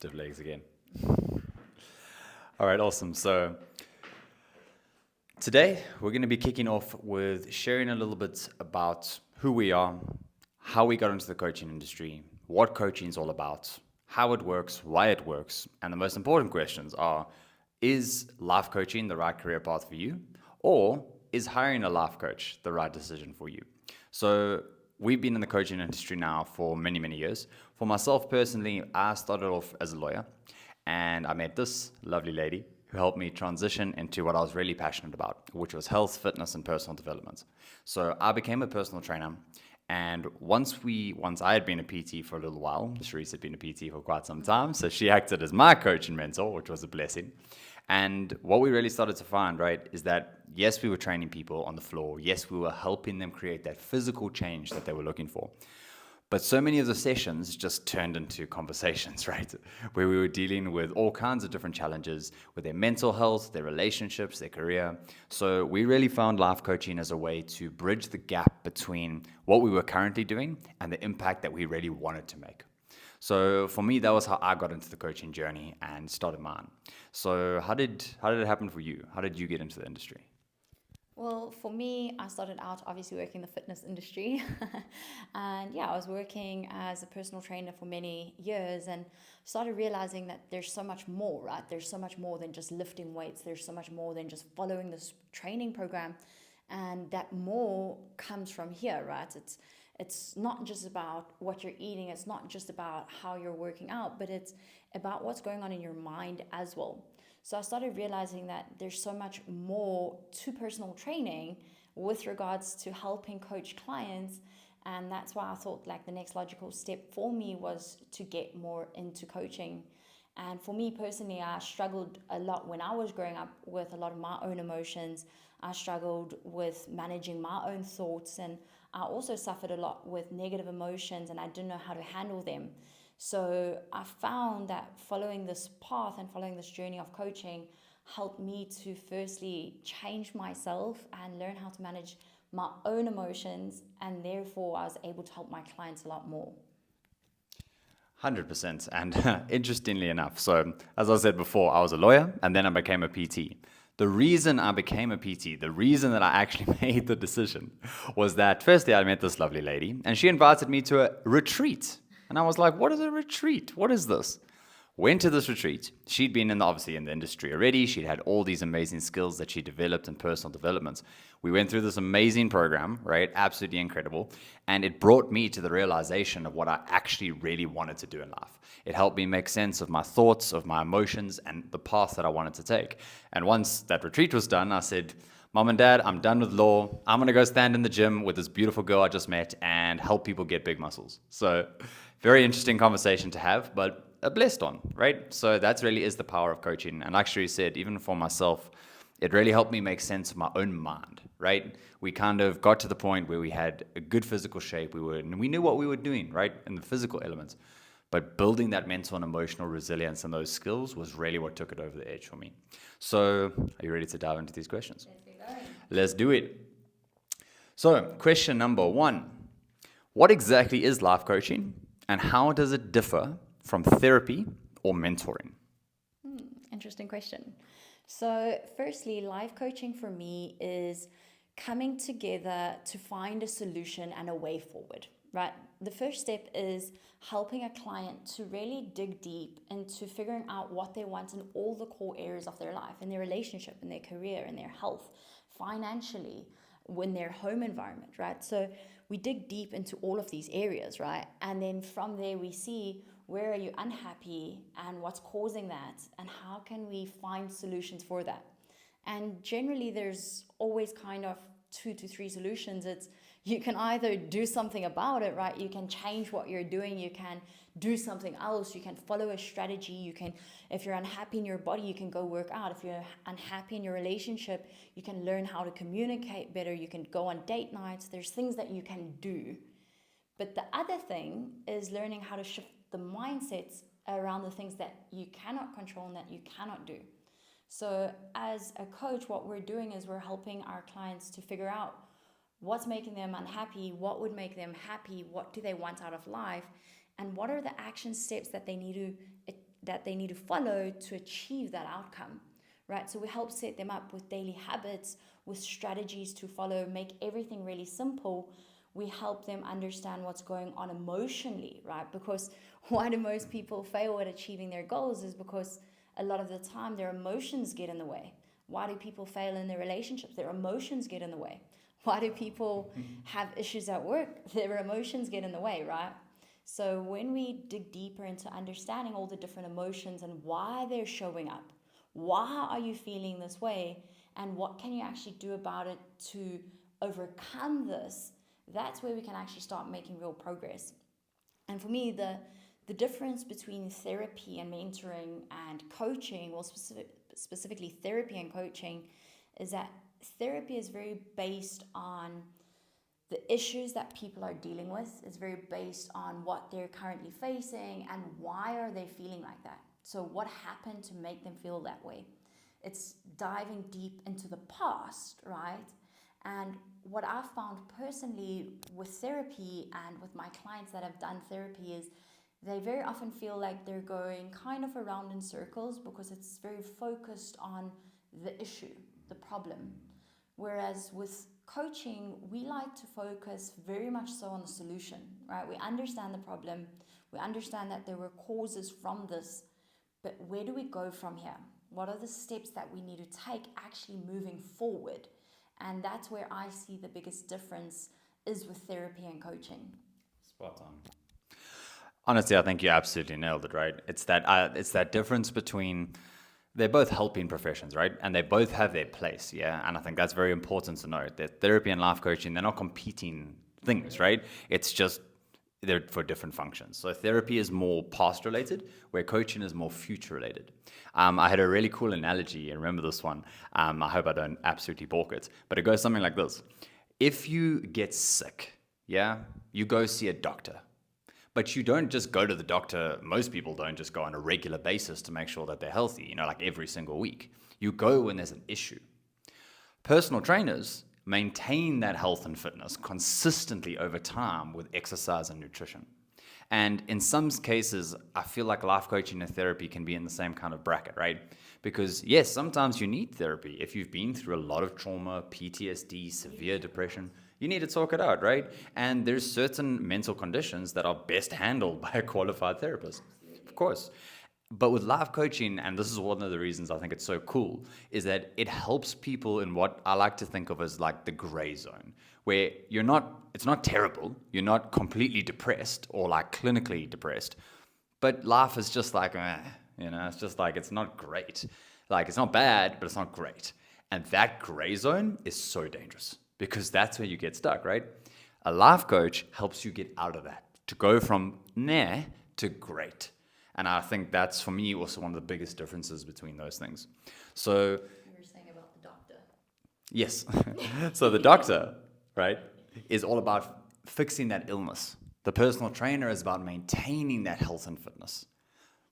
Stiff legs again. All right, awesome. So today we're going to be kicking off with sharing a little bit about who we are, how we got into the coaching industry, what coaching is all about, how it works, why it works, and the most important questions are, is life coaching the right career path for you? Or is hiring a life coach the right decision for you? So we've been in the coaching industry now for many, many years. For myself personally, I started off as a lawyer and I met this lovely lady who helped me transition into what I was really passionate about, which was health, fitness, and personal development. So I became a personal trainer. And once I had been a PT for a little while, Charis had been a PT for quite some time, so she acted as my coach and mentor, which was a blessing. And what we really started to find, right, is that yes, we were training people on the floor. Yes, we were helping them create that physical change that they were looking for. But so many of the sessions just turned into conversations, right? Where we were dealing with all kinds of different challenges with their mental health, their relationships, their career. So we really found life coaching as a way to bridge the gap between what we were currently doing and the impact that we really wanted to make. So for me, that was how I got into the coaching journey and started mine. So how did it happen for you? How did you get into the industry? Well, for me, I started out obviously working in the fitness industry. And yeah, I was working as a personal trainer for many years and started realizing that there's so much more, right? There's so much more than just lifting weights, there's so much more than just following this training program. And that more comes from here, right? It's not just about what you're eating, it's not just about how you're working out, but it's about what's going on in your mind as well. So I started realizing that there's so much more to personal training with regards to helping coach clients. And that's why I thought like the next logical step for me was to get more into coaching. And for me personally, I struggled a lot when I was growing up with a lot of my own emotions. I struggled with managing my own thoughts, and I also suffered a lot with negative emotions and I didn't know how to handle them. So I found that following this path and following this journey of coaching helped me to firstly change myself and learn how to manage my own emotions, and therefore I was able to help my clients a lot more. 100%. And interestingly enough, so as I said before, I was a lawyer and then I became a PT. The reason I became a PT, the reason that I actually made the decision was that firstly, I met this lovely lady and she invited me to a retreat. And I was like, what is a retreat? What is this? Went to this retreat. She'd been obviously in the industry already. She'd had all these amazing skills that she developed in personal development. We went through this amazing program, right? Absolutely incredible. And it brought me to the realization of what I actually really wanted to do in life. It helped me make sense of my thoughts, of my emotions, and the path that I wanted to take. And once that retreat was done, I said, Mom and Dad, I'm done with law. I'm going to go stand in the gym with this beautiful girl I just met and help people get big muscles. So, very interesting conversation to have, but a blessed one, right? So that really is the power of coaching. And like Sheree said, even for myself, it really helped me make sense of my own mind, right? We kind of got to the point where we had a good physical shape. And we knew what we were doing, right? In the physical elements. But building that mental and emotional resilience and those skills was really what took it over the edge for me. So are you ready to dive into these questions? Let's get going. Let's do it. So question number one, what exactly is life coaching and how does it differ from therapy or mentoring? Interesting question. So, firstly, life coaching for me is coming together to find a solution and a way forward, right? The first step is helping a client to really dig deep into figuring out what they want in all the core areas of their life, in their relationship, in their career, in their health, financially, in their home environment, right? So, we dig deep into all of these areas, right? And then from there, we see where are you unhappy and what's causing that, and how can we find solutions for that. And generally there's always kind of 2 to 3 solutions. It's you can either do something about it, right? You can change what you're doing, you can do something else, you can follow a strategy, you can, if you're unhappy in your body, you can go work out. If you're unhappy in your relationship, you can learn how to communicate better, you can go on date nights. There's things that you can do. But the other thing is learning how to shift the mindsets around the things that you cannot control and that you cannot do. So, as a coach, what we're doing is we're helping our clients to figure out what's making them unhappy, what would make them happy, what do they want out of life, and what are the action steps that that they need to follow to achieve that outcome, right? So we help set them up with daily habits, with strategies to follow, make everything really simple. We help them understand what's going on emotionally, right? Because why do most people fail at achieving their goals is because a lot of the time their emotions get in the way. Why do people fail in their relationships? Their emotions get in the way. Why do people have issues at work? Their emotions get in the way, right? So when we dig deeper into understanding all the different emotions and why they're showing up, why are you feeling this way, and what can you actually do about it to overcome this, that's where we can actually start making real progress. And for me, the difference between therapy and mentoring and coaching, well, specifically therapy and coaching, is that therapy is very based on the issues that people are dealing with. It's very based on what they're currently facing and why are they feeling like that. So what happened to make them feel that way? It's diving deep into the past, right? And what I've found personally with therapy and with my clients that have done therapy is they very often feel like they're going kind of around in circles because it's very focused on the issue, the problem. Whereas with coaching, we like to focus very much so on the solution, right? We understand the problem, we understand that there were causes from this, but where do we go from here? What are the steps that we need to take actually moving forward? And that's where I see the biggest difference is with therapy and coaching. Spot on. Honestly, I think you absolutely nailed it, right? It's that difference between, they're both helping professions, right? And they both have their place, yeah? And I think that's very important to note that therapy and life coaching, they're not competing things, right? It's just they're for different functions. So therapy is more past related, where coaching is more future related. I had a really cool analogy, and remember this one. I hope I don't absolutely balk it, but it goes something like this. If you get sick, yeah, you go see a doctor. But you don't just go to the doctor. Most people don't just go on a regular basis to make sure that they're healthy, like every single week. You go when there's an issue. Personal trainers maintain that health and fitness consistently over time with exercise and nutrition. And in some cases, I feel like life coaching and therapy can be in the same kind of bracket, right? Because yes, sometimes you need therapy. If you've been through a lot of trauma, PTSD, severe depression, you need to talk it out, right? And there's certain mental conditions that are best handled by a qualified therapist, of course. But with life coaching, and this is one of the reasons I think it's so cool, is that it helps people in what I like to think of as like the gray zone, where it's not terrible, you're not completely depressed or like clinically depressed, but life is just like, it's just like, it's not great. Like, it's not bad, but it's not great. And that gray zone is so dangerous because that's where you get stuck, right? A life coach helps you get out of that, to go from nah to great. And I think that's, for me, also one of the biggest differences between those things. So, You were saying about the doctor. yes. So the doctor, right, is all about fixing that illness. The personal trainer is about maintaining that health and fitness.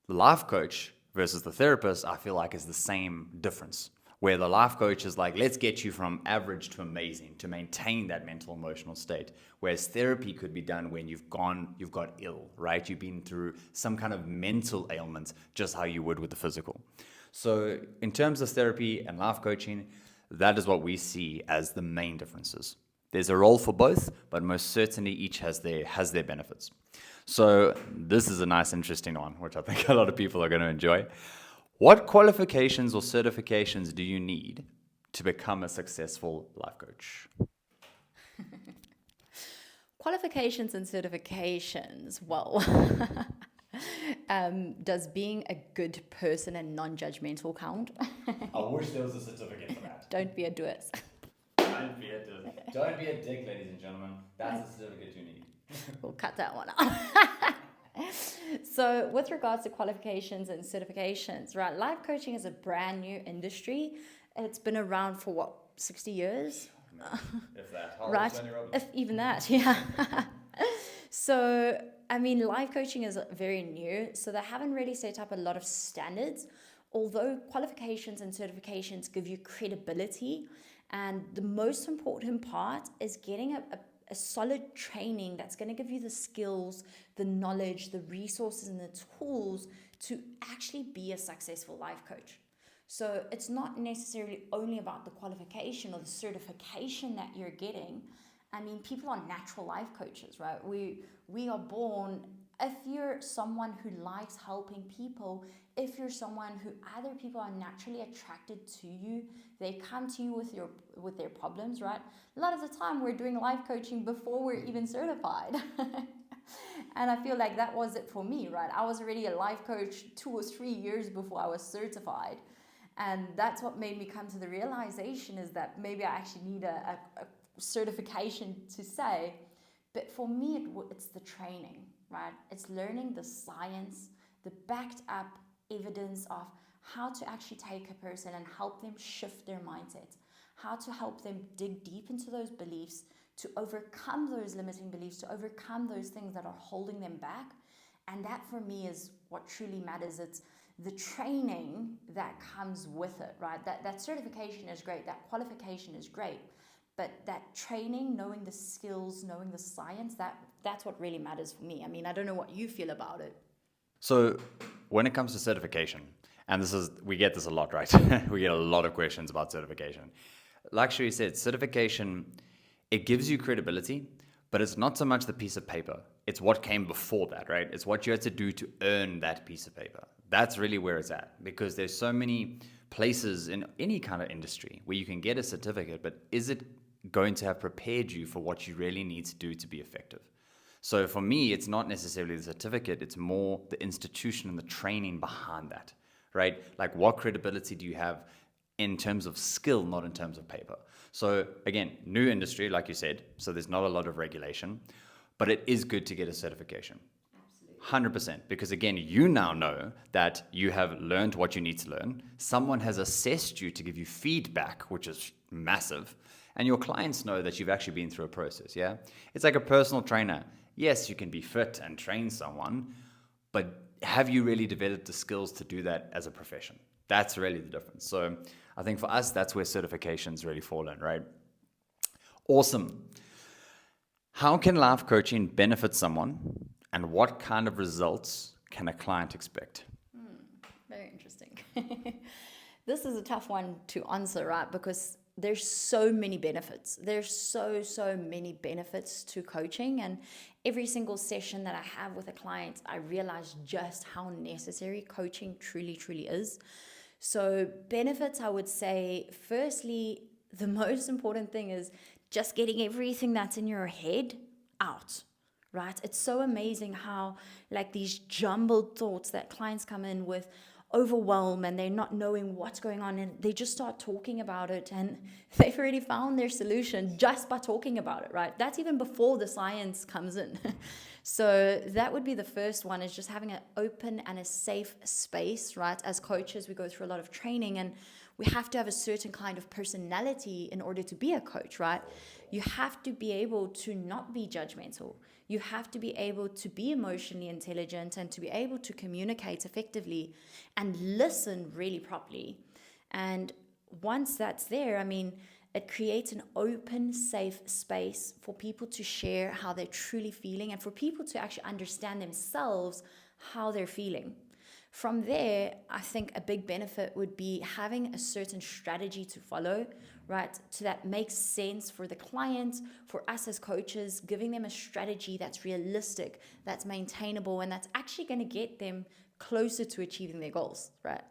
The life coach versus the therapist, I feel like, is the same difference. Where the life coach is like, let's get you from average to amazing to maintain that mental emotional state. Whereas therapy could be done when you've got ill, right? You've been through some kind of mental ailment, just how you would with the physical. So in terms of therapy and life coaching, that is what we see as the main differences. There's a role for both, but most certainly each has their benefits. So this is a nice, interesting one, which I think a lot of people are going to enjoy. What qualifications or certifications do you need to become a successful life coach? Qualifications and certifications. Well, does being a good person and non-judgmental count? I wish there was a certificate for that. Don't be a doers. Don't be a dick. Don't be a dick, ladies and gentlemen. That's the certificate you need. We'll cut that one out. So with regards to qualifications and certifications, right, life coaching is a brand new industry. It's been around for what, 60 years? If that. Right, if even that, yeah. So, I mean, life coaching is very new, so they haven't really set up a lot of standards, although qualifications and certifications give you credibility. And the most important part is getting a solid training that's going to give you the skills, the knowledge, the resources, and the tools to actually be a successful life coach. So it's not necessarily only about the qualification or the certification that you're getting. I mean, people are natural life coaches, right? We are born, if you're someone who likes helping people, if you're someone who other people are naturally attracted to you, they come to you with their problems, right? A lot of the time we're doing life coaching before we're even certified. And I feel like that was it for me, right? I was already a life coach 2 or 3 years before I was certified. And that's what made me come to the realization is that maybe I actually need a certification to say. But for me, it's the training, right? It's learning the science, the backed up evidence of how to actually take a person and help them shift their mindset, how to help them dig deep into those beliefs, to overcome those limiting beliefs, to overcome those things that are holding them back. And that for me is what truly matters. It's the training that comes with it, right? That certification is great, that qualification is great, but that training, knowing the skills, knowing the science, that's what really matters for me. I mean, I don't know what you feel about it. So when it comes to certification, and we get this a lot, right? We get a lot of questions about certification. Like Cherie said, certification, it gives you credibility, but it's not so much the piece of paper. It's what came before that, right? It's what you had to do to earn that piece of paper. That's really where it's at, because there's so many places in any kind of industry where you can get a certificate, but is it going to have prepared you for what you really need to do to be effective? So for me, it's not necessarily the certificate, it's more the institution and the training behind that, right? Like, what credibility do you have in terms of skill, not in terms of paper? So again, new industry, like you said, so there's not a lot of regulation, but it is good to get a certification. Absolutely. 100%, because again, you now know that you have learned what you need to learn. Someone has assessed you to give you feedback, which is massive. And your clients know that you've actually been through a process, yeah? It's like a personal trainer. Yes, you can be fit and train someone, but have you really developed the skills to do that as a profession? That's really the difference. So I think for us, that's where certifications really fall in, right? Awesome. How can life coaching benefit someone, and what kind of results can a client expect? Very interesting. This is a tough one to answer, right? Because there's so many benefits. There's so many benefits to coaching, and every single session that I have with a client, I realize just how necessary coaching truly is. So benefits, I would say, firstly, the most important thing is just getting everything that's in your head out, right? It's so amazing how like these jumbled thoughts that clients come in with overwhelm, and they're not knowing what's going on, and they just start talking about it, and they've already found their solution just by talking about it, right? That's even before the science comes in. So that would be the first one, is just having an open and a safe space, right? As coaches, we go through a lot of training, and we have to have a certain kind of personality in order to be a coach, right? You have to be able to not be judgmental. You have to be able to be emotionally intelligent and to be able to communicate effectively and listen really properly. And once that's there, I mean, it creates an open, safe space for people to share how they're truly feeling, and for people to actually understand themselves how they're feeling. From there, I think a big benefit would be having a certain strategy to follow, right? So that makes sense for the client, for us as coaches, giving them a strategy that's realistic, that's maintainable, and that's actually going to get them closer to achieving their goals, right?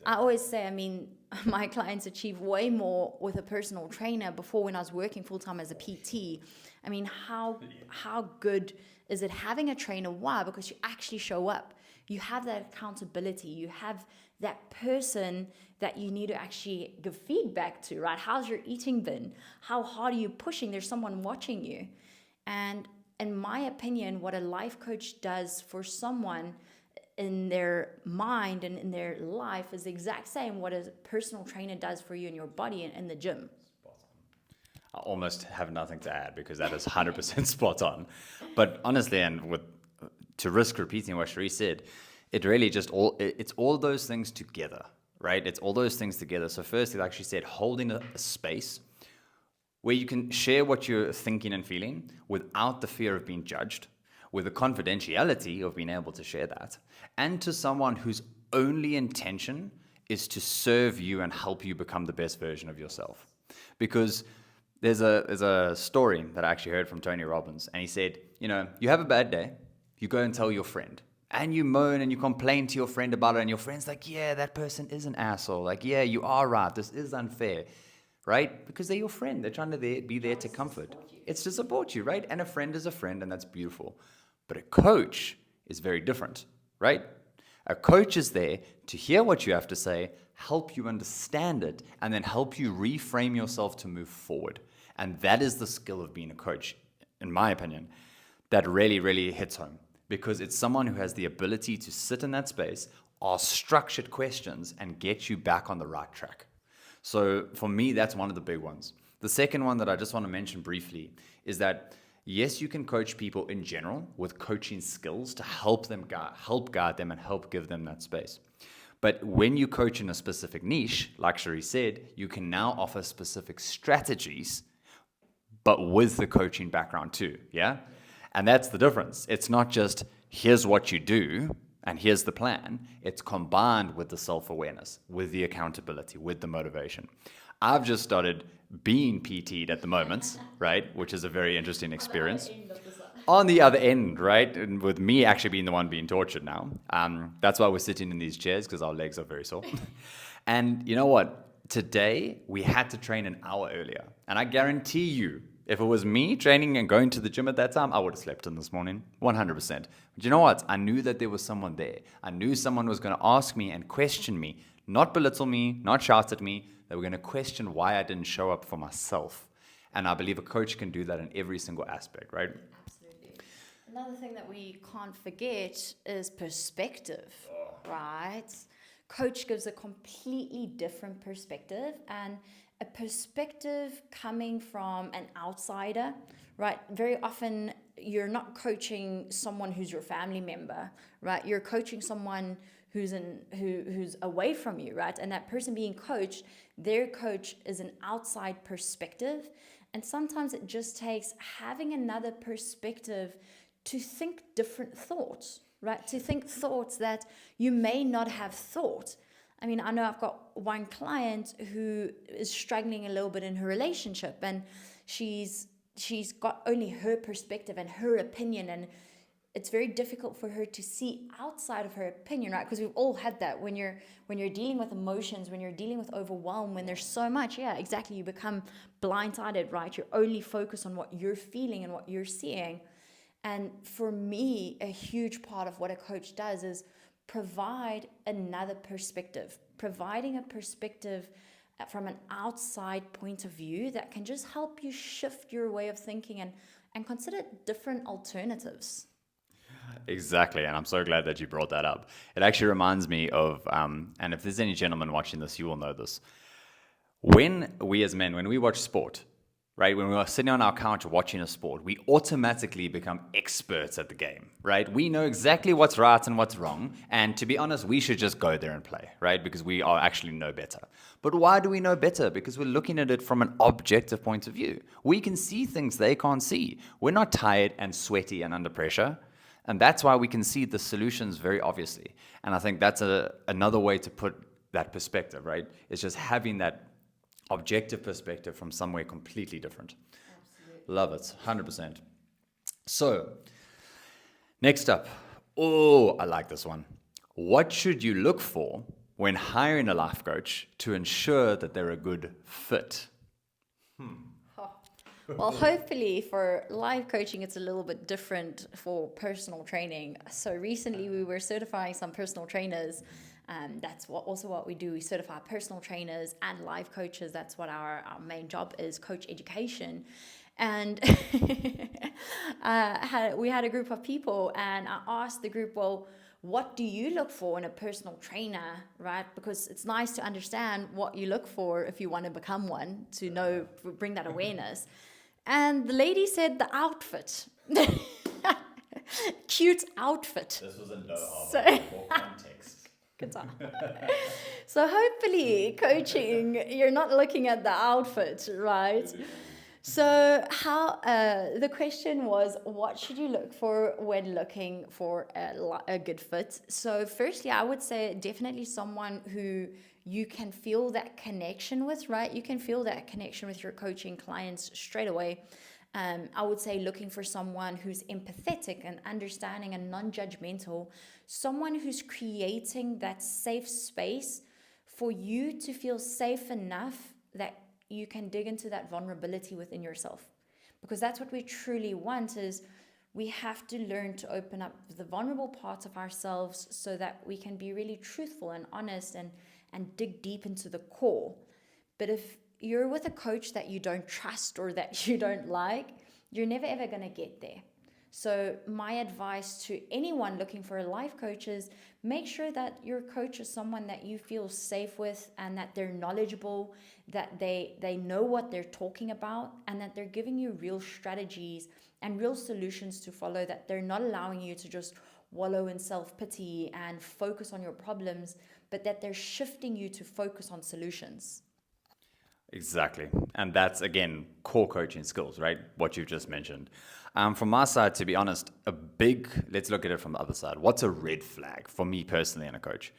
I always say, I mean, my clients achieve way more with a personal trainer before, when I was working full-time as a PT. I mean, how good is it having a trainer? Why? Because you actually show up. You have that accountability. You have that person that you need to actually give feedback to, right? How's your eating been? How hard are you pushing? There's someone watching you. And in my opinion, what a life coach does for someone in their mind and in their life is the exact same what a personal trainer does for you in your body and in the gym. I almost have nothing to add, because that is 100% spot on. But honestly, and to risk repeating what Cherie said, it really just it's all those things together, right? It's all those things together. So firstly, like she said, holding a space where you can share what you're thinking and feeling without the fear of being judged, with the confidentiality of being able to share that, and to someone whose only intention is to serve you and help you become the best version of yourself. Because there's a story that I actually heard from Tony Robbins, and he said, you have a bad day, you go and tell your friend, and you moan and you complain to your friend about it, and your friend's like, yeah, that person is an asshole. Like, yeah, you are right. This is unfair, right? Because they're your friend. They're trying to be there to comfort. It's to support you, right? And a friend is a friend, and that's beautiful. But a coach is very different, right? A coach is there to hear what you have to say, help you understand it, and then help you reframe yourself to move forward. And that is the skill of being a coach, in my opinion, that really, really hits home. Because it's someone who has the ability to sit in that space, ask structured questions, and get you back on the right track. So for me, that's one of the big ones. The second one that I just want to mention briefly is that, yes, you can coach people in general with coaching skills to help guide them and help give them that space. But when you coach in a specific niche, like Charis said, you can now offer specific strategies, but with the coaching background too, yeah? And that's the difference. It's not just, here's what you do, and here's the plan. It's combined with the self-awareness, with the accountability, with the motivation. I've just started being PT'd at the moment, right? Which is a very interesting experience. On the other end, right? And with me actually being the one being tortured now. That's why we're sitting in these chairs, because our legs are very sore. And you know what? Today, we had to train an hour earlier. And I guarantee you, if it was me training and going to the gym at that time, I would have slept in this morning, 100%. But you know what? I knew that there was someone there. I knew someone was going to ask me and question me, not belittle me, not shout at me. They were going to question why I didn't show up for myself. And I believe a coach can do that in every single aspect, right? Absolutely. Another thing that we can't forget is perspective, right? Coach gives a completely different perspective, and a perspective coming from an outsider, right? Very often you're not coaching someone who's your family member, right? You're coaching someone who's away from you, right? And that person being coached, their coach is an outside perspective. And sometimes it just takes having another perspective to think different thoughts, right? To think thoughts that you may not have thought. I mean, I know I've got one client who is struggling a little bit in her relationship, and she's got only her perspective and her opinion, and it's very difficult for her to see outside of her opinion, right? Because we've all had that when you're dealing with emotions, when you're dealing with overwhelm, when there's so much, yeah, exactly, you become blindsided, right? You're only focused on what you're feeling and what you're seeing. And for me, a huge part of what a coach does is provide another perspective, providing a perspective from an outside point of view that can just help you shift your way of thinking and consider different alternatives. Exactly, and I'm so glad that you brought that up. It actually reminds me of, and if there's any gentlemen watching this, you will know this. When we as men, when we watch sport, right, when we are sitting on our couch watching a sport, we automatically become experts at the game, right? We know exactly what's right and what's wrong, and to be honest, we should just go there and play, right? Because we are actually know better. But why do we know better? Because we're looking at it from an objective point of view. We can see things they can't see. We're not tired and sweaty and under pressure. And that's why we can see the solutions very obviously. And I think that's another way to put that perspective, right? It's just having that objective perspective from somewhere completely different. Absolutely. Love it, 100%. So, next up. Oh, I like this one. What should you look for when hiring a life coach to ensure that they're a good fit? Well, hopefully for life coaching, it's a little bit different for personal training. So recently we were certifying some personal trainers. That's what we do. We certify personal trainers and life coaches. That's what our main job is, coach education. And we had a group of people, and I asked the group, well, what do you look for in a personal trainer, right? Because it's nice to understand what you look for if you want to become one, to know, bring that awareness. And the lady said the outfit. Cute outfit. This was in low for context. Good time. So hopefully coaching, you're not looking at the outfit, right? So, how the question was, what should you look for when looking for a good fit? So, firstly, I would say definitely someone who you can feel that connection with, right? You can feel that connection with your coaching clients straight away. I would say looking for someone who's empathetic and understanding and non judgmental, someone who's creating that safe space for you to feel safe enough that you can dig into that vulnerability within yourself. Because that's what we truly want is we have to learn to open up the vulnerable parts of ourselves so that we can be really truthful and honest and dig deep into the core. But if you're with a coach that you don't trust or that you don't like, you're never ever going to get there. So my advice to anyone looking for a life coach is make sure that your coach is someone that you feel safe with and that they're knowledgeable, that they know what they're talking about, and that they're giving you real strategies and real solutions to follow, that they're not allowing you to just wallow in self-pity and focus on your problems, but that they're shifting you to focus on solutions. Exactly. And that's, again, core coaching skills, right? What you've just mentioned. From my side, to be honest, let's look at it from the other side. What's a red flag for me personally and a coach?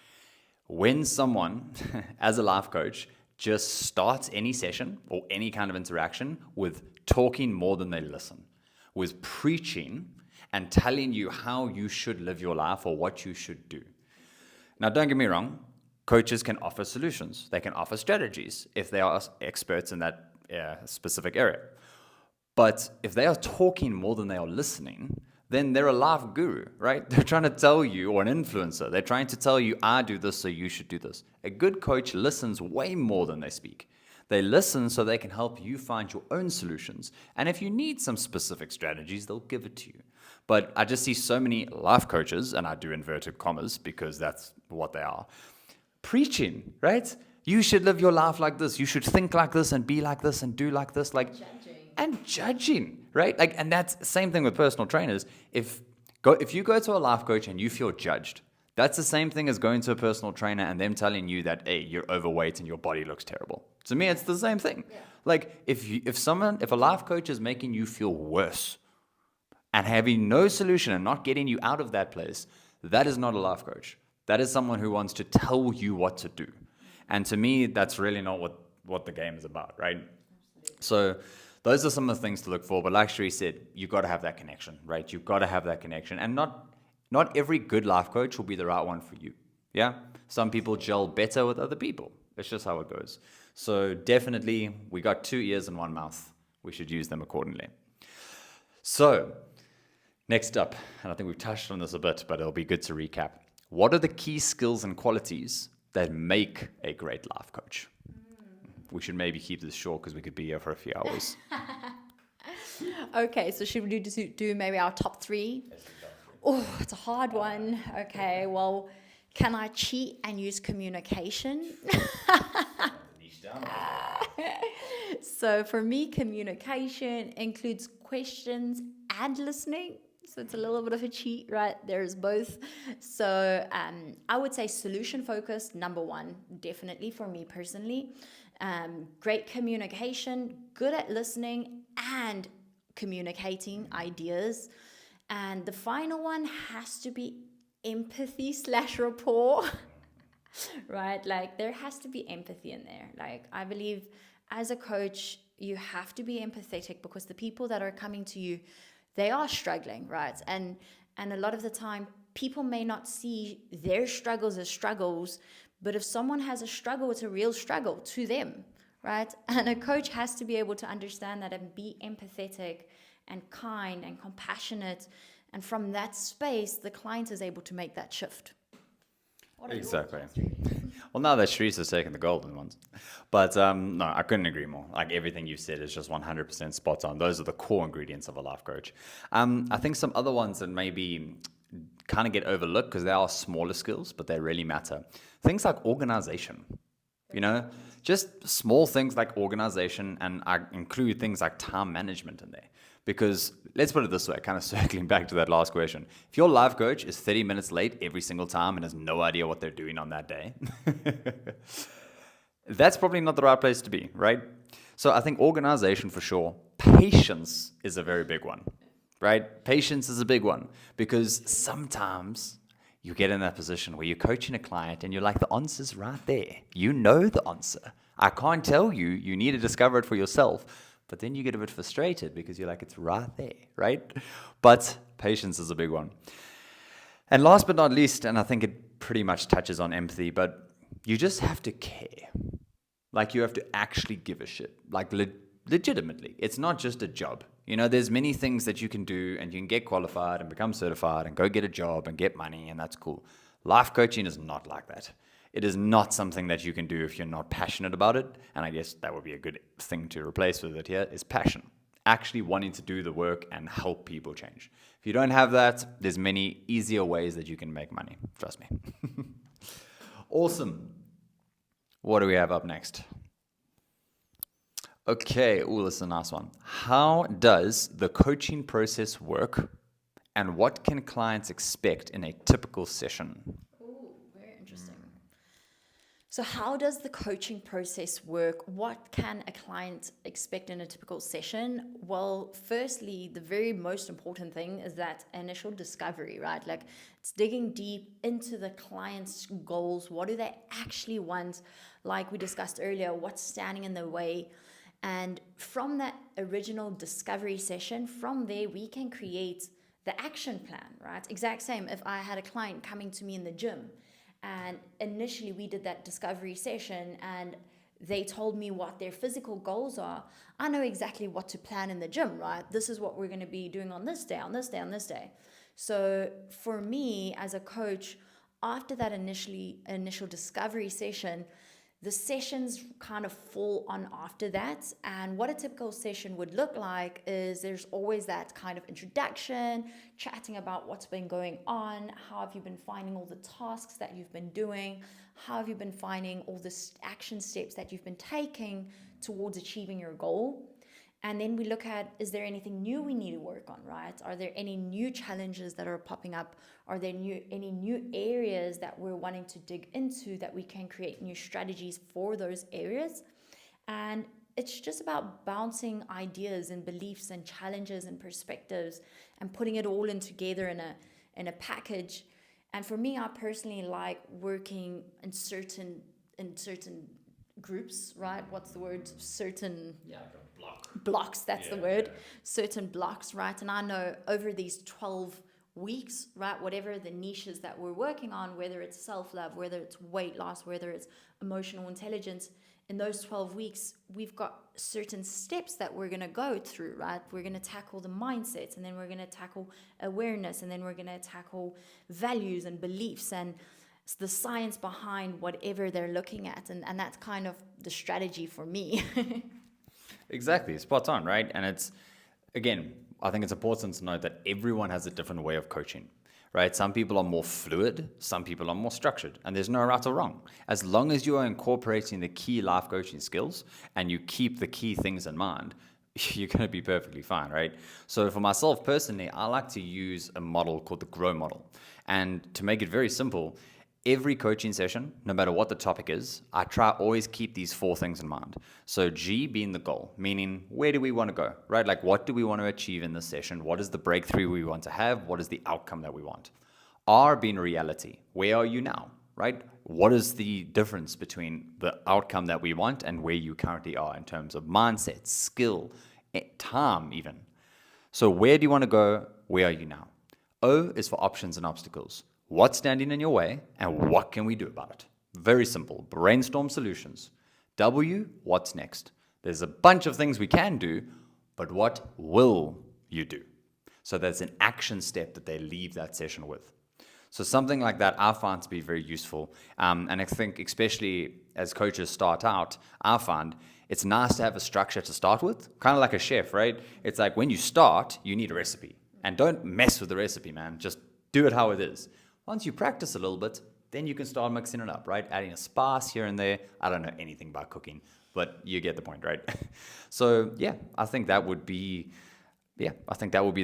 When someone, as a life coach, just starts any session or any kind of interaction with talking more than they listen, with preaching and telling you how you should live your life or what you should do. Now, don't get me wrong. Coaches can offer solutions. They can offer strategies if they are experts in that specific area. But if they are talking more than they are listening, then they're a life guru, right? They're trying to tell you, or an influencer, they're trying to tell you, I do this, so you should do this. A good coach listens way more than they speak. They listen so they can help you find your own solutions. And if you need some specific strategies, they'll give it to you. But I just see so many life coaches, and I do inverted commas because that's what they are, preaching, right? You should live your life like this. You should think like this and be like this and do like this, judging, right? Like, and that's the same thing with personal trainers. If you go to a life coach and you feel judged, that's the same thing as going to a personal trainer and them telling you that, hey, you're overweight and your body looks terrible. To me, it's the same thing. Yeah. Like, if a life coach is making you feel worse and having no solution and not getting you out of that place, that is not a life coach. That is someone who wants to tell you what to do. And to me, that's really not what the game is about, right? Absolutely. So those are some of the things to look for. But like Cherie said, you've got to have that connection, right? You've got to have that connection. And not every good life coach will be the right one for you. Yeah? Some people gel better with other people. It's just how it goes. So definitely, we got 2 ears and 1 mouth. We should use them accordingly. So next up, and I think we've touched on this a bit, but it'll be good to recap. What are the key skills and qualities that make a great life coach? We should maybe keep this short because we could be here for a few hours. Okay, so should we do maybe our top 3? Oh, it's a hard one. Okay, well, can I cheat and use communication? So for me, communication includes questions and listening. So it's a little bit of a cheat, right? There's both. So I would say solution focused, number 1, definitely for me personally. Great communication, good at listening and communicating ideas. And the final one has to be empathy/rapport, right? Like there has to be empathy in there. Like I believe as a coach, you have to be empathetic because the people that are coming to you, they are struggling, right? And a lot of the time, people may not see their struggles as struggles, but if someone has a struggle, it's a real struggle to them, right? And a coach has to be able to understand that and be empathetic and kind and compassionate. And from that space, the client is able to make that shift. Exactly. Well, now that Cherise has taken the golden ones. But no, I couldn't agree more. Like everything you've said is just 100% spot on. Those are the core ingredients of a life coach. I think some other ones that maybe kind of get overlooked because they are smaller skills, but they really matter. Things like organization, just small things like organization, and I include things like time management in there. Because let's put it this way, kind of circling back to that last question. If your life coach is 30 minutes late every single time and has no idea what they're doing on that day, that's probably not the right place to be, right? So I think organization for sure, patience is a very big one, right? Patience is a big one because sometimes you get in that position where you're coaching a client and you're like, the answer's right there. You know the answer. I can't tell you. You need to discover it for yourself. But then you get a bit frustrated because you're like, it's right there, right? But patience is a big one. And last but not least, and I think it pretty much touches on empathy, but you just have to care. Like you have to actually give a shit, like legitimately. It's not just a job. You know, there's many things that you can do and you can get qualified and become certified and go get a job and get money, and that's cool. Life coaching is not like that. It is not something that you can do if you're not passionate about it. And I guess that would be a good thing to replace with it here is passion. Actually wanting to do the work and help people change. If you don't have that, there's many easier ways that you can make money. Trust me. Awesome. What do we have up next? Okay, this is a nice one. How does the coaching process work and what can clients expect in a typical session? Very interesting. So how does the coaching process work? What can a client expect in a typical session? Well, firstly, the very most important thing is that initial discovery, right? Like it's digging deep into the client's goals. What do they actually want? Like we discussed earlier, what's standing in the way? And from that original discovery session, from there, we can create the action plan, right? Exact same. If I had a client coming to me in the gym, and initially we did that discovery session and they told me what their physical goals are, I know exactly what to plan in the gym, right? This is what we're going to be doing on this day, on this day, on this day. So for me as a coach, after that initial discovery session, the sessions kind of fall on after that. And what a typical session would look like is there's always that kind of introduction, chatting about what's been going on, how have you been finding all the tasks that you've been doing, how have you been finding all the action steps that you've been taking towards achieving your goal. And then we look at, is there anything new we need to work on, right? Are there any new challenges that are popping up? Are there any new areas that we're wanting to dig into that we can create new strategies for those areas? And it's just about bouncing ideas and beliefs and challenges and perspectives and putting it all in together in a package. And for me, I personally like working in certain groups, right? What's the word? Certain blocks, that's the word. Certain blocks, right? And I know over these 12 weeks, right, whatever the niches that we're working on, whether it's self-love, whether it's weight loss, whether it's emotional intelligence, in those 12 weeks, we've got certain steps that we're going to go through, right? We're going to tackle the mindsets, and then we're going to tackle awareness, and then we're going to tackle values and beliefs and the science behind whatever they're looking at. And that's kind of the strategy for me. Exactly, spot on, right? And it's, again, I think it's important to note that everyone has a different way of coaching, right? Some people are more fluid, some people are more structured, and there's no right or wrong. As long as you are incorporating the key life coaching skills and you keep the key things in mind, you're going to be perfectly fine, right? So for myself personally, I like to use a model called the GROW model. And to make it very simple, every coaching session, no matter what the topic is, I try always keep these 4 things in mind. So G being the goal, meaning where do we want to go, right? Like what do we want to achieve in this session? What is the breakthrough we want to have? What is the outcome that we want? R being reality, where are you now, right? What is the difference between the outcome that we want and where you currently are in terms of mindset, skill, time even? So where do you want to go? Where are you now? O is for options and obstacles. What's standing in your way and what can we do about it? Very simple. Brainstorm solutions. W, what's next? There's a bunch of things we can do, but what will you do? So there's an action step that they leave that session with. So something like that I find to be very useful. And I think especially as coaches start out, I find it's nice to have a structure to start with, kind of like a chef, right? It's like when you start, you need a recipe. And don't mess with the recipe, man. Just do it how it is. Once you practice a little bit, then you can start mixing it up, right? Adding a spice here and there. I don't know anything about cooking, but you get the point, right? So yeah, I think that would be the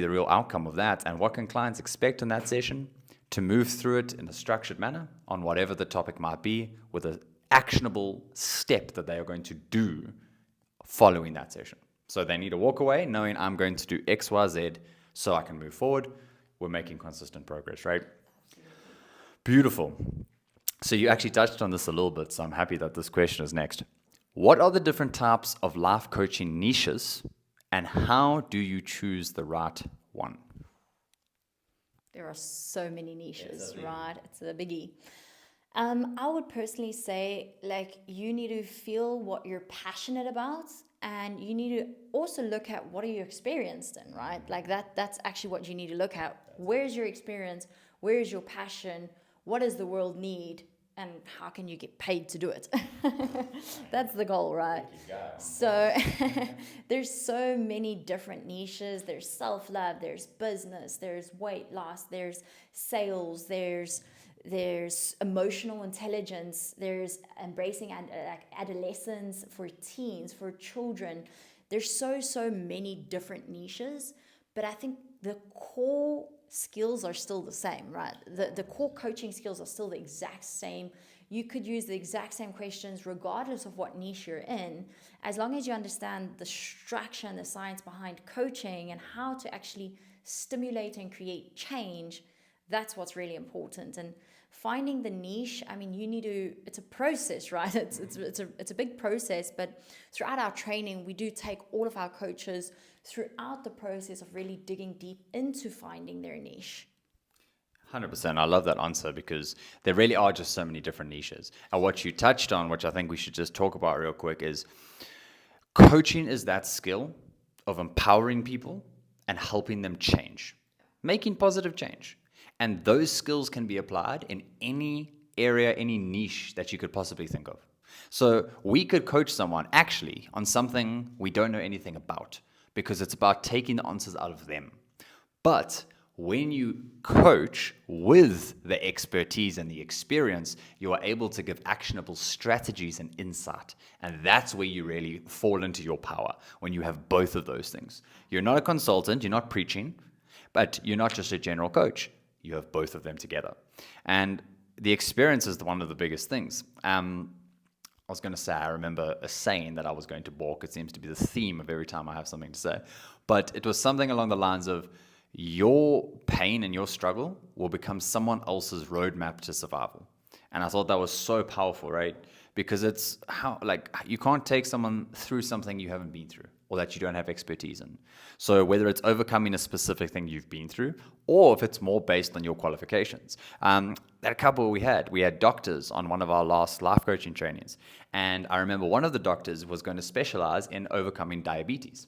real outcome of that. And what can clients expect in that session? To move through it in a structured manner on whatever the topic might be with an actionable step that they are going to do following that session. So they need to walk away knowing I'm going to do X, Y, Z so I can move forward. We're making consistent progress, right? Beautiful. So you actually touched on this a little bit, so I'm happy that this question is next. What are the different types of life coaching niches, and how do you choose the right one? There are so many niches, right? It's a biggie. I would personally say, like, you need to feel what you're passionate about, and you need to also look at what are you experienced in, right? Like that's actually what you need to look at. Where's your experience? Where's your passion? What does the world need? And how can you get paid to do it? That's the goal, right? So there's so many different niches. There's self-love, there's business, there's weight loss, there's sales, there's emotional intelligence, there's embracing adolescence, for teens, for children. There's so many different niches, but I think the core skills are still the same, right? The core coaching skills are still the exact same. You could use the exact same questions regardless of what niche you're in, as long as you understand the structure and the science behind coaching and how to actually stimulate and create change. That's what's really important. And finding the niche, I mean, it's a process, right? It's a big process, but throughout our training, we do take all of our coaches throughout the process of really digging deep into finding their niche. 100%. I love that answer because there really are just so many different niches. And what you touched on, which I think we should just talk about real quick, is coaching is that skill of empowering people and helping them change, making positive change. And those skills can be applied in any area, any niche that you could possibly think of. So we could coach someone actually on something we don't know anything about because it's about taking the answers out of them. But when you coach with the expertise and the experience, you are able to give actionable strategies and insight. And that's where you really fall into your power, when you have both of those things. You're not a consultant, you're not preaching, but you're not just a general coach. You have both of them together. And the experience is one of the biggest things. I was going to say, I remember a saying that I was going to balk. It seems to be the theme of every time I have something to say. But it was something along the lines of, your pain and your struggle will become someone else's roadmap to survival. And I thought that was so powerful, right? Because it's how, like, you can't take someone through something you haven't been through or that you don't have expertise in. So whether it's overcoming a specific thing you've been through, or if it's more based on your qualifications. That couple we had doctors on one of our last life coaching trainings. And I remember one of the doctors was going to specialize in overcoming diabetes,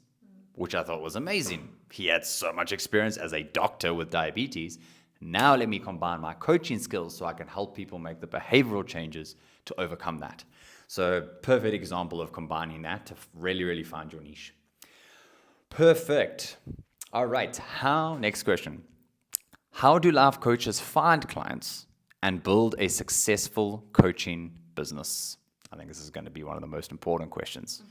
which I thought was amazing. He had so much experience as a doctor with diabetes. Now let me combine my coaching skills so I can help people make the behavioral changes to overcome that. So perfect example of combining that to really, really find your niche. Perfect. All right. Next question. How do life coaches find clients and build a successful coaching business? I think this is going to be one of the most important questions.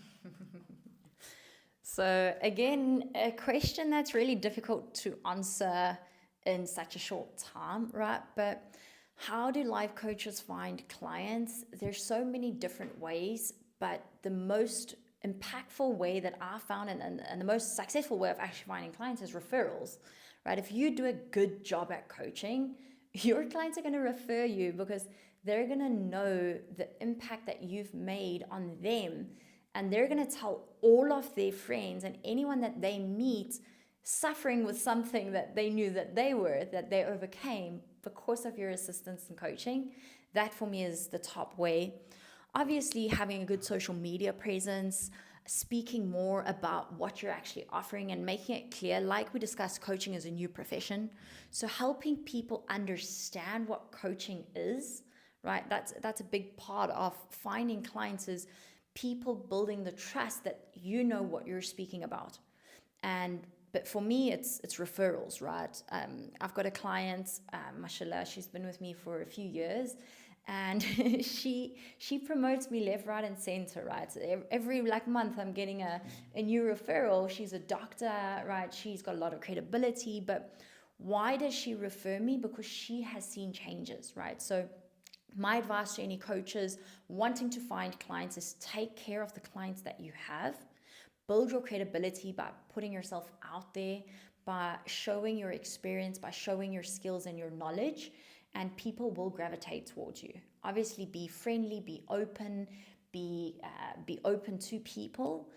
So again, a question that's really difficult to answer in such a short time, right? But how do life coaches find clients? There's so many different ways, but the most impactful way that I found and the most successful way of actually finding clients is referrals, right? If you do a good job at coaching, your clients are going to refer you because they're going to know the impact that you've made on them. And they're going to tell all of their friends and anyone that they meet suffering with something that they knew that they overcame because of your assistance in coaching. That for me is the top way. Obviously, having a good social media presence, speaking more about what you're actually offering and making it clear, like we discussed, coaching is a new profession. So helping people understand what coaching is, right? That's a big part of finding clients, is people building the trust that you know what you're speaking about. But for me, it's referrals, right? I've got a client, mashallah, she's been with me for a few years, and she promotes me left, right, and center, right? So every month, I'm getting a new referral. She's a doctor, right? She's got a lot of credibility, but why does she refer me? Because she has seen changes, right? So my advice to any coaches wanting to find clients is take care of the clients that you have, Build your credibility by putting yourself out there, by showing your experience, by showing your skills and your knowledge, and people will gravitate towards you. Obviously, be friendly, be open, be open to people.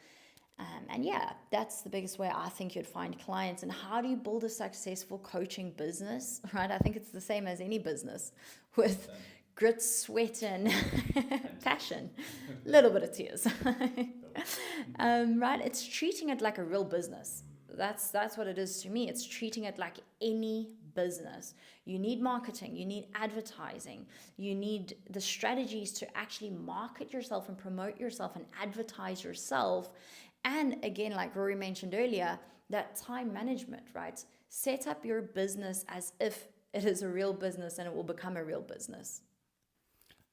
And yeah, that's the biggest way I think you'd find clients. And how do you build a successful coaching business, right? I think it's the same as any business, with grit, sweat, and passion, a little bit of tears. Right? It's treating it like a real business. That's what it is to me. It's treating it like any business. You need marketing, you need advertising, you need the strategies to actually market yourself and promote yourself and advertise yourself. And again, like Rory mentioned earlier, that time management, right? Set up your business as if it is a real business and it will become a real business.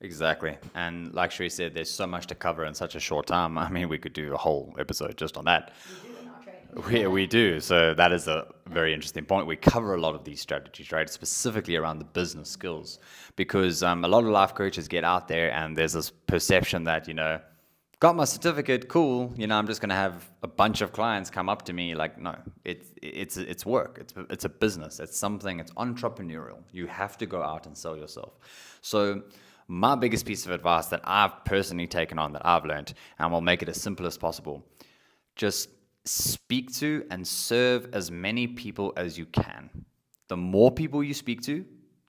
Exactly. And like Sheree said, there's so much to cover in such a short time. I mean, we could do a whole episode just on that. We do in our training. We do. So that is a very interesting point. We cover a lot of these strategies, right? Specifically around the business skills, because a lot of life coaches get out there and there's this perception that, got my certificate, cool. I'm just going to have a bunch of clients come up to me. Like, no, it's work. It's a business. It's something. It's entrepreneurial. You have to go out and sell yourself. So my biggest piece of advice that I've personally taken on, that I've learned, and we'll make it as simple as possible, just speak to and serve as many people as you can. The more people you speak to,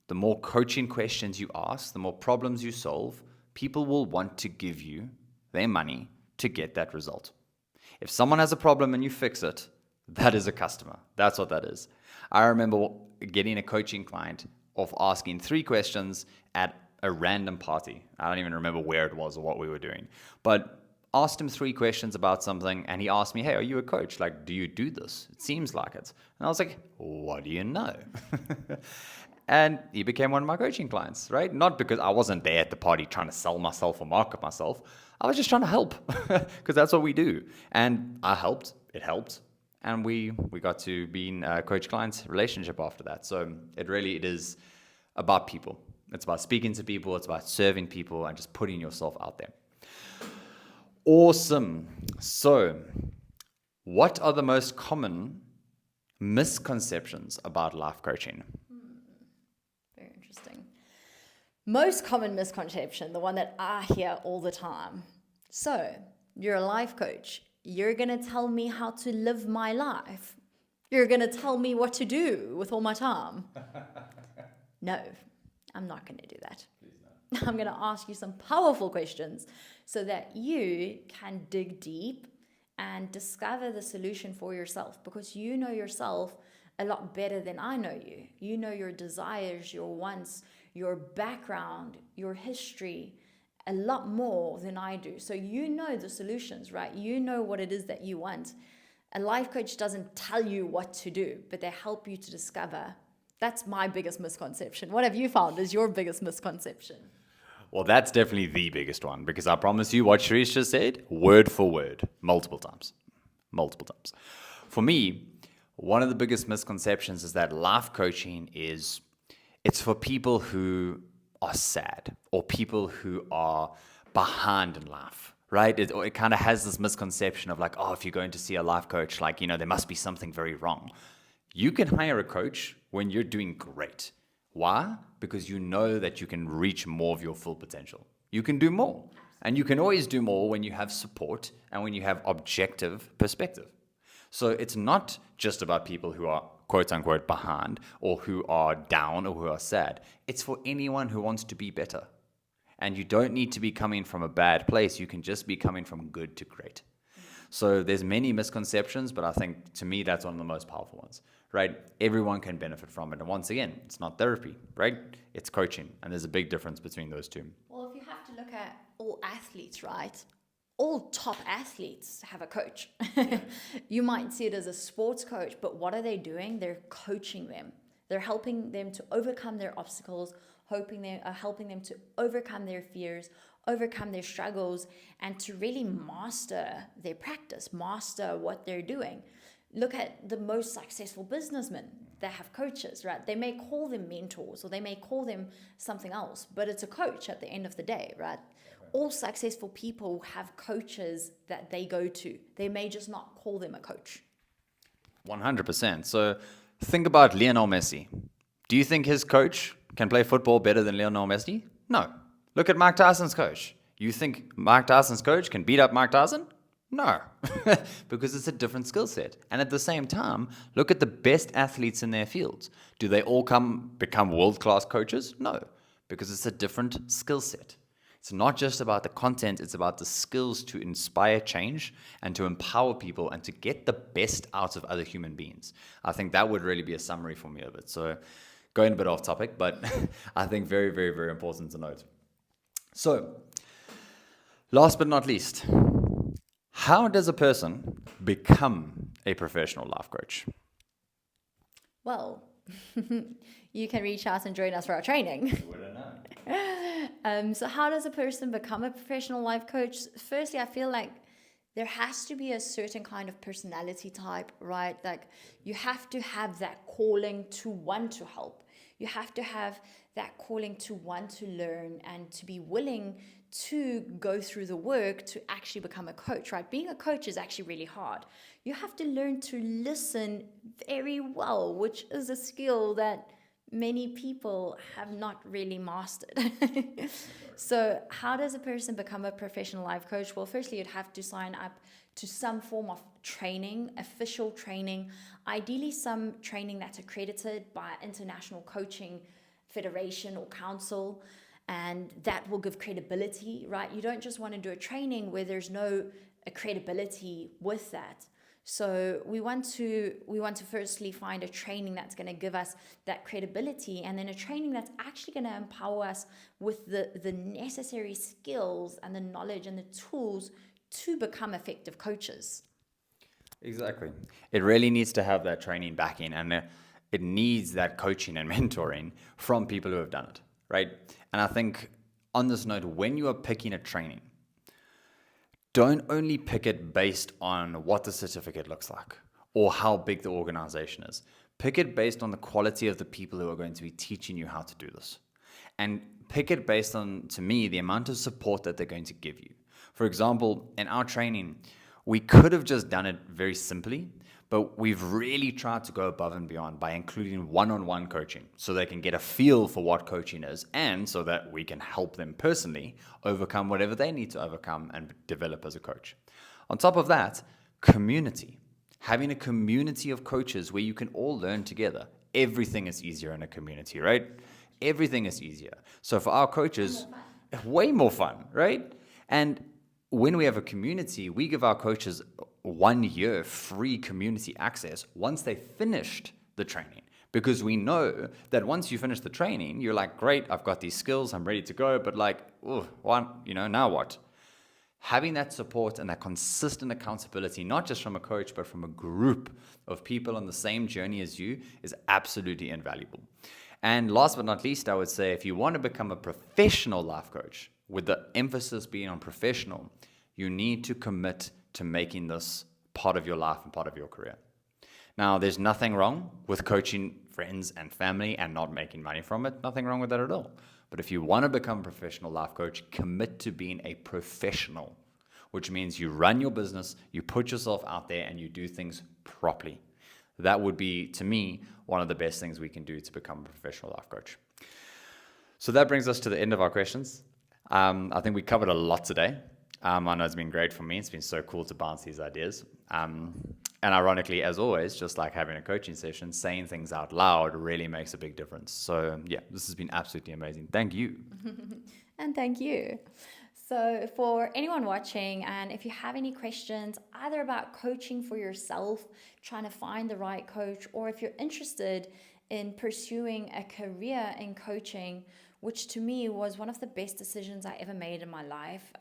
the more coaching questions you ask, the more problems you solve, people will want to give you their money to get that result. If someone has a problem and you fix it, that is a customer. That's what that is. I remember getting a coaching client off asking 3 questions at a random party. I don't even remember where it was or what we were doing, but asked him 3 questions about something, and he asked me, hey, are you a coach? Like, do you do this? It seems like it. And I was like, what do you know? And he became one of my coaching clients, right? Not because I wasn't there at the party trying to sell myself or market myself. I was just trying to help, because that's what we do. And I helped, it helped, and we got to be in a coach-client relationship after that. So it is about people. It's about speaking to people, it's about serving people, and just putting yourself out there. Awesome. So, what are the most common misconceptions about life coaching? Very interesting. Most common misconception, the one that I hear all the time. So, you're a life coach. You're going to tell me how to live my life. You're going to tell me what to do with all my time. No, I'm not going to do that. I'm going to ask you some powerful questions so that you can dig deep and discover the solution for yourself, because you know yourself a lot better than I know you. You know your desires, your wants, your background, your history a lot more than I do. So you know the solutions, right? You know what it is that you want. A life coach doesn't tell you what to do, but they help you to discover. That's my biggest misconception. What have you found is your biggest misconception? Well, that's definitely the biggest one, because I promise you what Sharice just said, word for word, multiple times. For me, one of the biggest misconceptions is that life coaching it's for people who are sad or people who are behind in life, right? It kind of has this misconception of like, oh, if you're going to see a life coach, like, there must be something very wrong. You can hire a coach when you're doing great. Why? Because you know that you can reach more of your full potential. You can do more. And you can always do more when you have support and when you have objective perspective. So it's not just about people who are quote unquote behind or who are down or who are sad. It's for anyone who wants to be better. And you don't need to be coming from a bad place. You can just be coming from good to great. So there's many misconceptions, but I think to me that's one of the most powerful ones, right? Everyone can benefit from it. And once again, it's not therapy, right? It's coaching. And there's a big difference between those two. Well, if you have to look at all athletes, right? All top athletes have a coach. You might see it as a sports coach, but what are they doing? They're coaching them. They're helping them to overcome their obstacles, helping them to overcome their fears, overcome their struggles, and to really master their practice, master what they're doing. Look at the most successful businessmen. They have coaches, right? They may call them mentors or they may call them something else, but it's a coach at the end of the day, right? all successful people have coaches that they go to. They may just not call them a coach. 100%. So think about Lionel Messi. Do you think his coach can play football better than Lionel Messi? No. Look at Mike Tyson's coach. You think Mike Tyson's coach can beat up Mike Tyson? No, because it's a different skill set. And at the same time, look at the best athletes in their fields. Do they all become world-class coaches? No, because it's a different skill set. It's not just about the content, it's about the skills to inspire change and to empower people and to get the best out of other human beings. I think that would really be a summary for me of it. So going a bit off topic, but I think very, very, very important to note. So last but not least, how does a person become a professional life coach? Well, you can reach out and join us for our training. So how does a person become a professional life coach? Firstly, I feel like there has to be a certain kind of personality type, right? Like you have to have that calling to want to help. You have to have that calling to want to learn and to be willing to go through the work to actually become a coach, right? Being a coach is actually really hard. You have to learn to listen very well, which is a skill that many people have not really mastered. So how does a person become a professional life coach? Well, firstly, you'd have to sign up to some form of training, official training, ideally some training that's accredited by an international coaching federation or council, and that will give credibility, right? You don't just want to do a training where there's no credibility with that. So we want to firstly find a training that's going to give us that credibility, and then a training that's actually going to empower us with the necessary skills and the knowledge and the tools to become effective coaches. Exactly. It really needs to have that training backing, and it needs that coaching and mentoring from people who have done it, right? And I think on this note, when you are picking a training, don't only pick it based on what the certificate looks like or how big the organization is. Pick it based on the quality of the people who are going to be teaching you how to do this. And pick it based on, to me, the amount of support that they're going to give you. For example, in our training, we could have just done it very simply, but we've really tried to go above and beyond by including one-on-one coaching so they can get a feel for what coaching is, and so that we can help them personally overcome whatever they need to overcome and develop as a coach. On top of that, community. Having a community of coaches where you can all learn together. Everything is easier in a community, right? Everything is easier. So for our coaches, way more fun, right? And when we have a community, we give our coaches 1 year free community access once they finished the training. Because we know that once you finish the training, you're like, great, I've got these skills, I'm ready to go, but like, now what? Having that support and that consistent accountability, not just from a coach, but from a group of people on the same journey as you, is absolutely invaluable. And last but not least, I would say, if you want to become a professional life coach, with the emphasis being on professional, you need to commit to making this part of your life and part of your career. Now, there's nothing wrong with coaching friends and family and not making money from it. Nothing wrong with that at all. But if you want to become a professional life coach, commit to being a professional, which means you run your business, you put yourself out there, and you do things properly. That would be, to me, one of the best things we can do to become a professional life coach. So that brings us to the end of our questions. I think we covered a lot today. I know it's been great for me. It's been so cool to bounce these ideas. And ironically, as always, just like having a coaching session, saying things out loud really makes a big difference. So yeah, this has been absolutely amazing. Thank you. And thank you. So for anyone watching, and if you have any questions, either about coaching for yourself, trying to find the right coach, or if you're interested in pursuing a career in coaching, which to me was one of the best decisions I ever made in my life.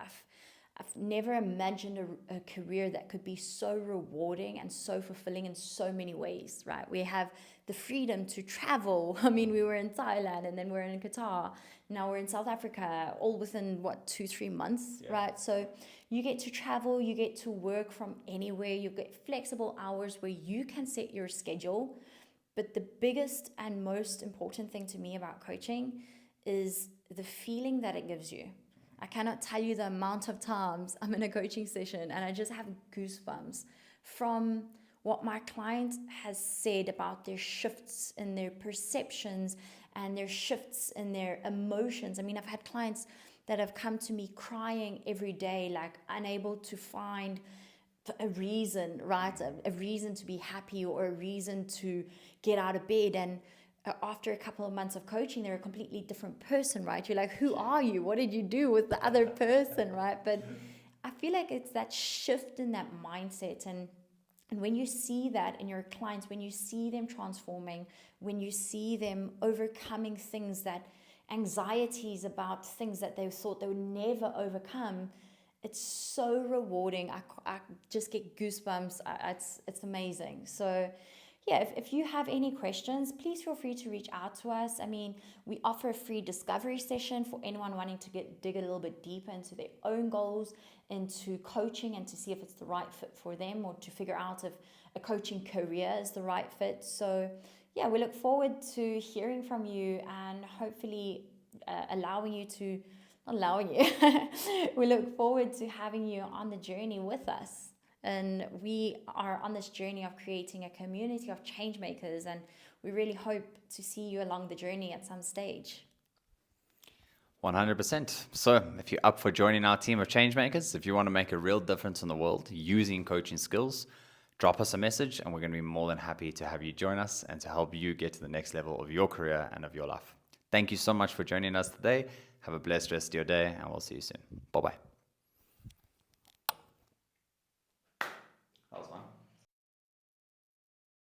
I've never imagined a career that could be so rewarding and so fulfilling in so many ways, right? We have the freedom to travel. I mean, we were in Thailand, and then we're in Qatar. Now we're in South Africa, all within, 2-3 months, yeah. Right? So you get to travel, you get to work from anywhere, you get flexible hours where you can set your schedule. But the biggest and most important thing to me about coaching is the feeling that it gives you. I cannot tell you the amount of times I'm in a coaching session and I just have goosebumps from what my client has said about their shifts in their perceptions and their shifts in their emotions. I mean, I've had clients that have come to me crying every day, like unable to find a reason, right? A reason to be happy or a reason to get out of bed. And after a couple of months of coaching, they're a completely different person, right? You're like, who are you? What did you do with the other person, right? But I feel like it's that shift in that mindset. And when you see that in your clients, when you see them transforming, when you see them overcoming things that anxieties about things that they thought they would never overcome, it's so rewarding. I just get goosebumps. It's amazing. So yeah, if you have any questions, please feel free to reach out to us. I mean, we offer a free discovery session for anyone wanting to dig a little bit deeper into their own goals, into coaching, and to see if it's the right fit for them, or to figure out if a coaching career is the right fit. So yeah, we look forward to hearing from you and hopefully we look forward to having you on the journey with us. And we are on this journey of creating a community of change makers, and we really hope to see you along the journey at some stage. 100%. So if you're up for joining our team of change makers, if you want to make a real difference in the world using coaching skills, drop us a message and we're going to be more than happy to have you join us and to help you get to the next level of your career and of your life. Thank you so much for joining us today. Have a blessed rest of your day, and we'll see you soon. Bye-bye.